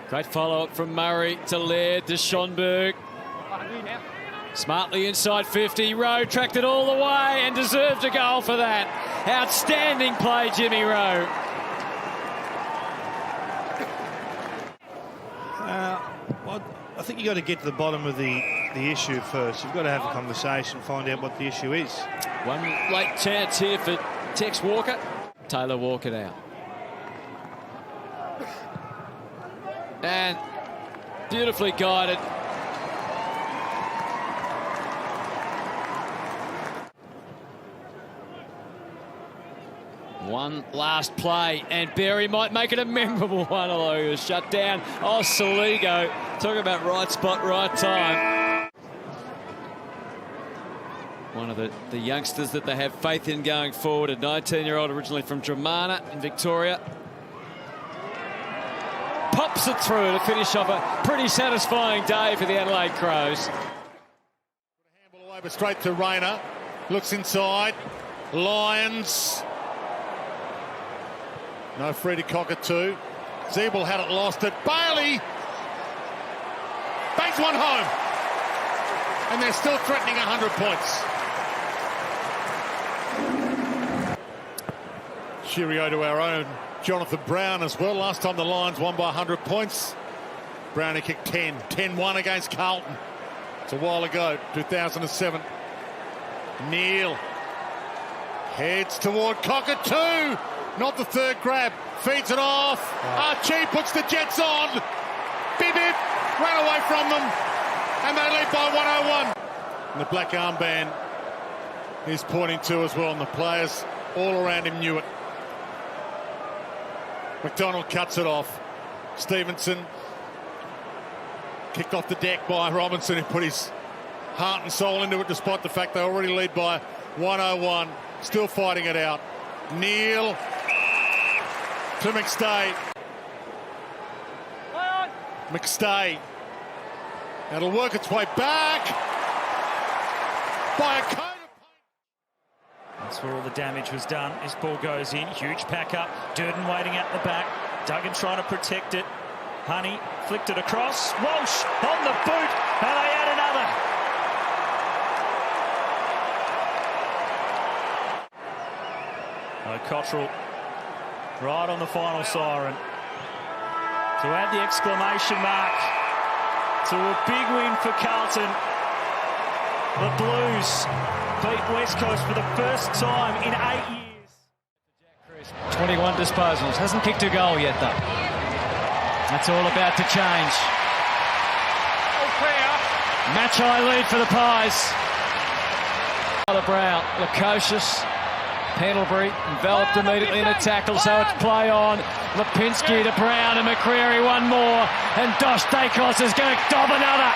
Great follow-up from Murray to Laird to Schonberg. Smartly inside 50. Rowe tracked it all the way and deserved a goal for that. Outstanding play, Jimmy Rowe. I think you've got to get to the bottom of the issue first. You've got to have a conversation, find out what the issue is. One late chance here for Tex Walker. Taylor Walker now. And beautifully guided. One last play, and Berry might make it a memorable one, although he was shut down. Oh, Soligo, talking about right spot, right time. One of the youngsters that they have faith in going forward, a 19-year-old originally from Dramana in Victoria. Pops it through to finish off a pretty satisfying day for the Adelaide Crows. Handball away, but straight to Rayner. Looks inside. Lyons. No free to cockatoo. Zeeble had it, lost it. Bailey bangs one home. And they're still threatening 100 points. Cheerio to our own Jonathan Brown as well. Last time the Lions won by 100 points. Brownie kicked 10. 10-1 against Carlton. It's a while ago, 2007. Neil heads toward Cockatoo. Not the third grab. Feeds it off. Archie puts the Jets on. Bibbit ran away from them. And they lead by 101. And the black armband is pointing to as well. And the players all around him knew it. McDonald cuts it off. Stevenson kicked off the deck by Robinson, who put his heart and soul into it despite the fact they already lead by 101. Still fighting it out. Neil to McStay. McStay. That'll work its way back by a coat of paint. That's where all the damage was done. This ball goes in. Huge pack up. Durden waiting at the back. Duggan trying to protect it. Honey flicked it across. Walsh on the boot. And they add another. Cottrell right on the final siren to add the exclamation mark to a big win for Carlton. The Blues beat West Coast for the first time in 8 years. 21 disposals. Hasn't kicked a goal yet, though. That's all about to change. Match high lead for the Pies. Brown, Lukosius. Pendlebury enveloped immediately in a tackle, so it's play on. Lipinski to Brown and McCreary, one more. And Josh Dacos is going to dob another.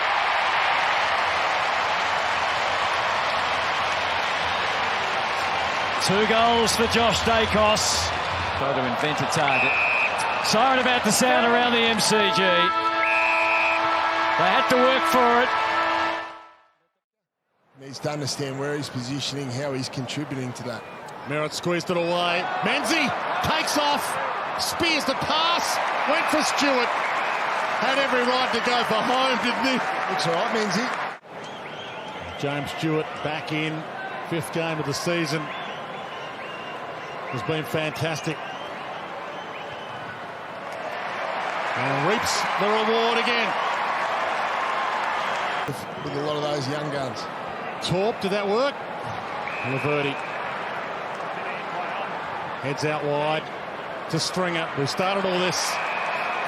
Two goals for Josh Dacos. Try to invent a target. Siren about to sound around the MCG. They had to work for it. Needs to understand where he's positioning, how he's contributing to that. Merritt squeezed it away. Menzie takes off, spears the pass, went for Stewart. Had every right to go for home, didn't he? Looks all right, Menzie. James Stewart back in, 5th game of the season. Has been fantastic. And reaps the reward again. With a lot of those young guns. Torp, did that work? Laverty. Heads out wide to Stringer, who started all this.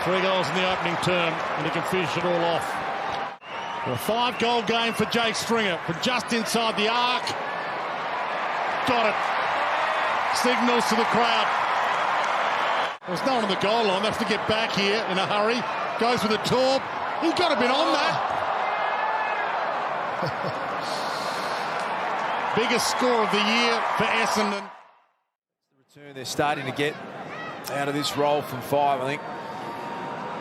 3 goals in the opening term, and he can finish it all off. A 5-goal game for Jake Stringer from just inside the arc. Got it. Signals to the crowd. There's no one on the goal line. They have to get back here in a hurry. Goes with a Torp. He's got to be on that. Biggest score of the year for Essendon. They're starting to get out of this role from 5, I think.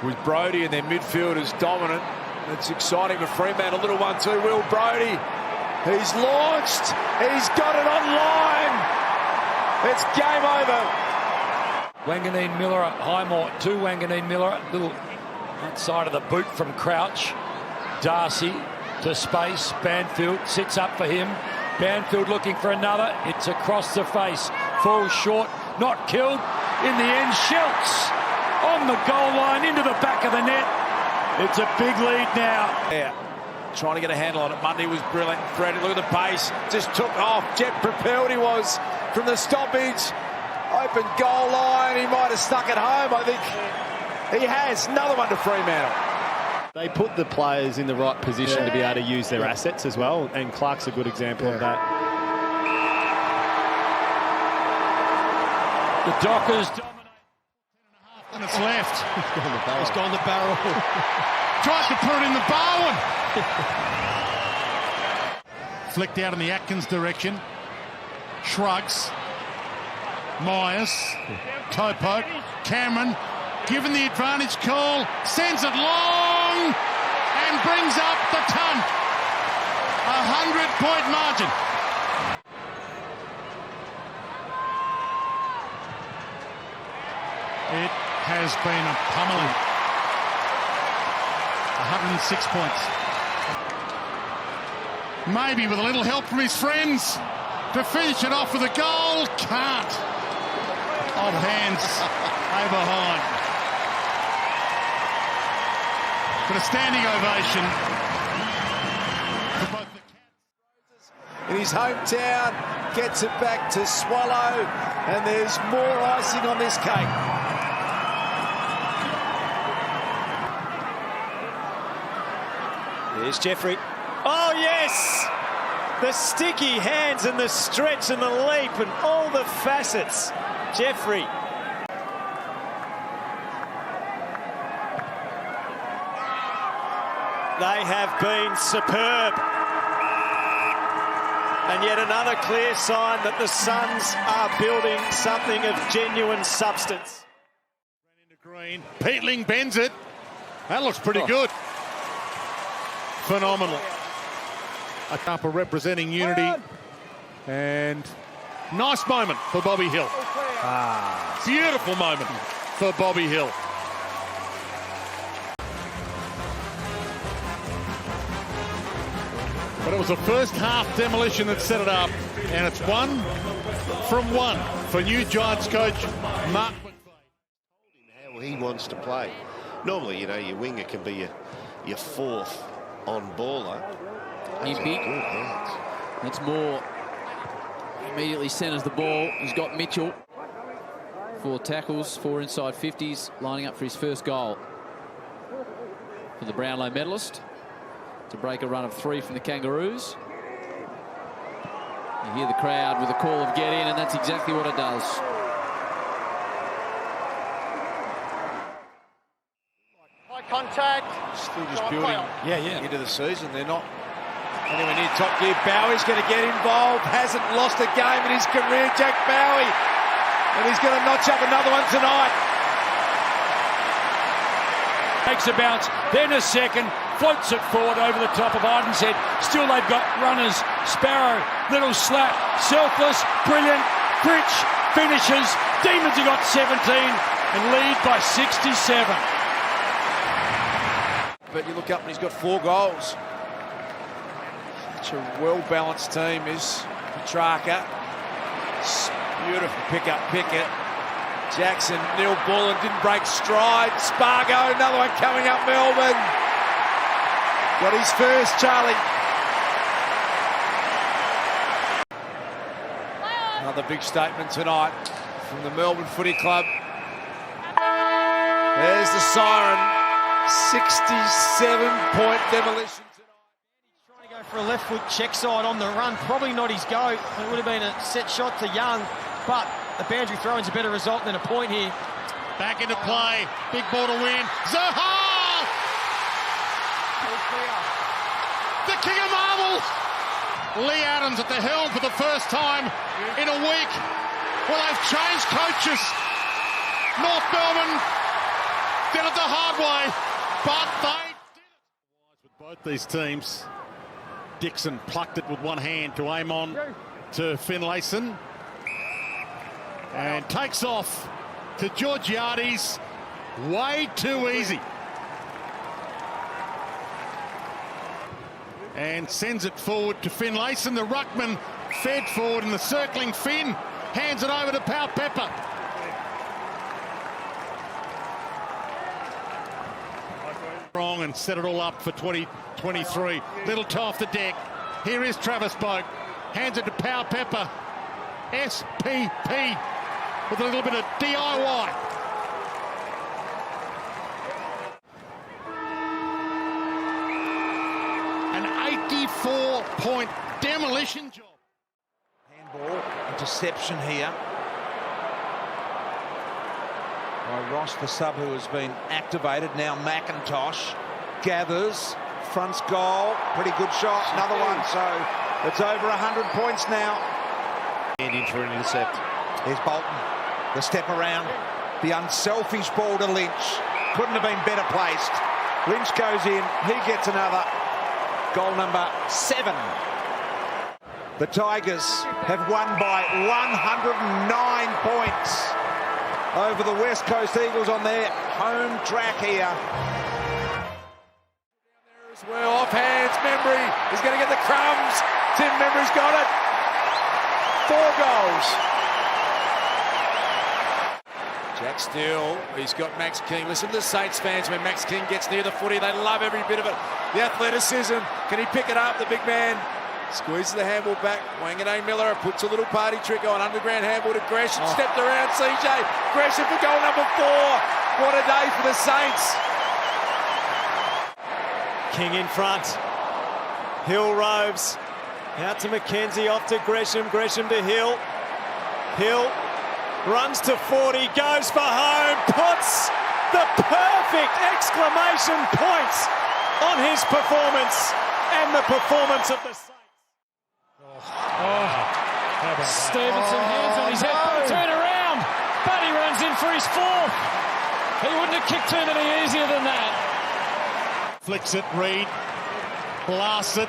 With Brodie and their midfield is dominant. It's exciting for Fremantle. A little 1-2. Will Brodie. He's launched. He's got it online. It's game over. Wanganeen Miller, Highmore to Wanganeen Miller. Little outside of the boot from Crouch. Darcy to space. Banfield sits up for him. Banfield looking for another. It's across the face. Falls short. Not killed. In the end, Schultz on the goal line into the back of the net. It's a big lead now. Yeah. Trying to get a handle on it. Mundy was brilliant. Freddie, look at the pace. Just took off. Jet propelled he was from the stoppage. Open goal line. He might have stuck it home. I think he has. Another one to Fremantle. They put the players in the right position to be able to use their assets as well, and Clark's a good example of that. The Dockers dominate. And it's left. He's gone the barrel. Tries to put it in the Bowen. Flicked out in the Atkins direction. Shrugs. Myers. Topo. Cameron. Given the advantage call. Sends it long. And brings up the ton. 100-point margin. It has been a pummeling. 106 points. Maybe with a little help from his friends to finish it off with a goal. Can't. Odd hands way behind. But a standing ovation for both the Cats. In his hometown, gets it back to Swallow, and there's more icing on this cake. Here's Jeffrey. Oh, yes! The sticky hands and the stretch and the leap and all the facets. Jeffrey. They have been superb. And yet another clear sign that the Suns are building something of genuine substance. Ran into Green. Peatling bends it. That looks pretty good. Phenomenal. A couple representing unity. And nice moment for Bobby Hill. Beautiful moment for Bobby Hill. But it was the first half demolition that set it up. And it's 1 from 1 for new Giants coach Mark McVeigh. How he wants to play. Normally, you know, your winger can be your fourth on baller. He's big. That's Moore. Immediately centres the ball. He's got Mitchell. 4 tackles, 4 inside 50s, lining up for his first goal for the Brownlow medalist to break a run of 3 from the Kangaroos. You hear the crowd with a call of get in, and that's exactly what it does. High contact. Still just building into the season. They're not anywhere near top gear. Bowie's going to get involved. Hasn't lost a game in his career, Jack Bowie. And he's going to notch up another one tonight. Takes a bounce, then a second, floats it forward over the top of Idenshead. Still they've got runners. Sparrow, little slap, selfless, brilliant. Fritsch finishes. Demons have got 17 and lead by 67. But you look up and he's got 4 goals. Such a well-balanced team is Petrarca. Beautiful pick-up Pickett. Jackson, Neil Bullen didn't break stride. Spargo, another one coming up Melbourne. Got his first, Charlie. Another big statement tonight from the Melbourne Footy Club. There's the siren. 67-point demolition tonight. Trying to go for a left foot check side on the run. Probably not his go. It would have been a set shot to Young, but the boundary throw-in's a better result than a point here. Back into play. Big ball to win. Zaha! The king of marbles. Lee Adams at the helm for the first time in a week. Well, they've changed coaches. North Melbourne did it the hard way, but they did it. With both these teams, Dixon plucked it with one hand to Amon, to Finlayson. And takes off to Georgiades. Way too easy. And sends it forward to Finlayson. The ruckman fed forward in the circling Finn. Hands it over to Powell-Pepper. Wrong and set it all up for 2023. Little toe off the deck. Here is Travis Boak. Hands it to Powell-Pepper. SPP with a little bit of DIY. An 84-point demolition job. Handball, interception here by Ross, the sub who has been activated. Now McIntosh gathers, fronts goal, pretty good shot, another one, so it's over 100 points now. And in for an intercept. Here's Bolton, the step around, the unselfish ball to Lynch. Couldn't have been better placed. Lynch goes in, he gets another. Goal number 7. The Tigers have won by 109 points over the West Coast Eagles on their home track here. As well, off hands, Membry is going to get the crumbs. Tim Membry's got it. 4 goals. Jack Steele, he's got Max King. Listen to the Saints fans when Max King gets near the footy. They love every bit of it. The athleticism. Can he pick it up, the big man? Squeezes the handball back. Wanganeen Miller puts a little party trick on. Underground handball to Gresham. Stepped around CJ. Gresham for goal number 4. What a day for the Saints. King in front. Hill roves. Out to McKenzie, off to Gresham. Gresham to Hill. Hill runs to 40, goes for home, puts the perfect exclamation points on his performance and the performance of the Saints. Stevenson hands on his head, turn around, but he runs in for his 4th. He wouldn't have kicked too many easier than that. Flicks it, Reed blasts it.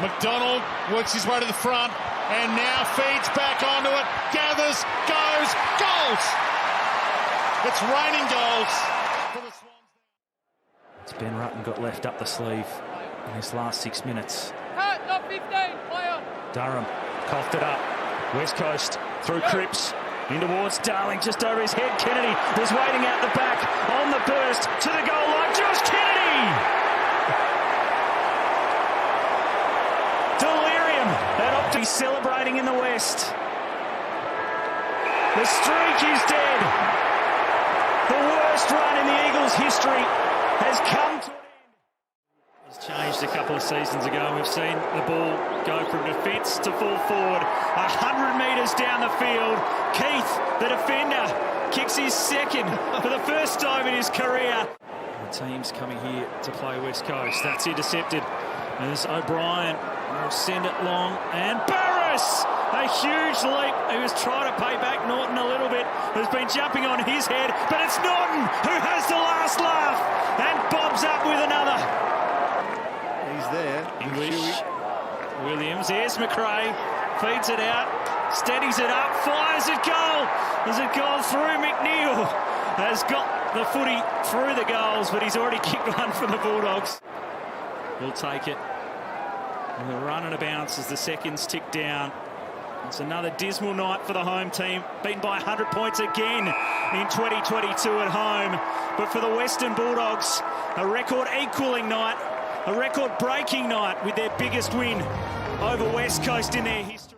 McDonald works his way to the front and now feeds back onto it. Gathers, goes, goals! It's raining goals for the Swans. It's Ben Rutten got left up the sleeve in this last 6 minutes. Not 15, play on. Durham coughed it up. West Coast through Cripps. In towards Darling, just over his head. Kennedy was waiting out the back on the burst to the goal line. Josh Kennedy! Delirium at Opti celebrating in the West. The streak is dead. The worst run in the Eagles' history has come to an end. It's changed a couple of seasons ago. We've seen the ball go from defence to full forward. 100 metres down the field. Keith, the defender, kicks his 2nd for the first time in his career. The team's coming here to play West Coast. That's intercepted. There's O'Brien. Will send it long. And Barris! A huge leap. He was trying to pay back Norton a little bit. Has been jumping on his head. But it's Norton who has the last laugh. And bobs up with another. He's there. English. Williams. Here's McRae. Feeds it out. Steadies it up. Fires it goal. Has it gone through? McNeil has got the footy through the goals, but he's already kicked one for the Bulldogs. We'll take it. And the run and a bounce as the seconds tick down. It's another dismal night for the home team. Beaten by 100 points again in 2022 at home. But for the Western Bulldogs, a record-equalling night, a record-breaking night with their biggest win over West Coast in their history.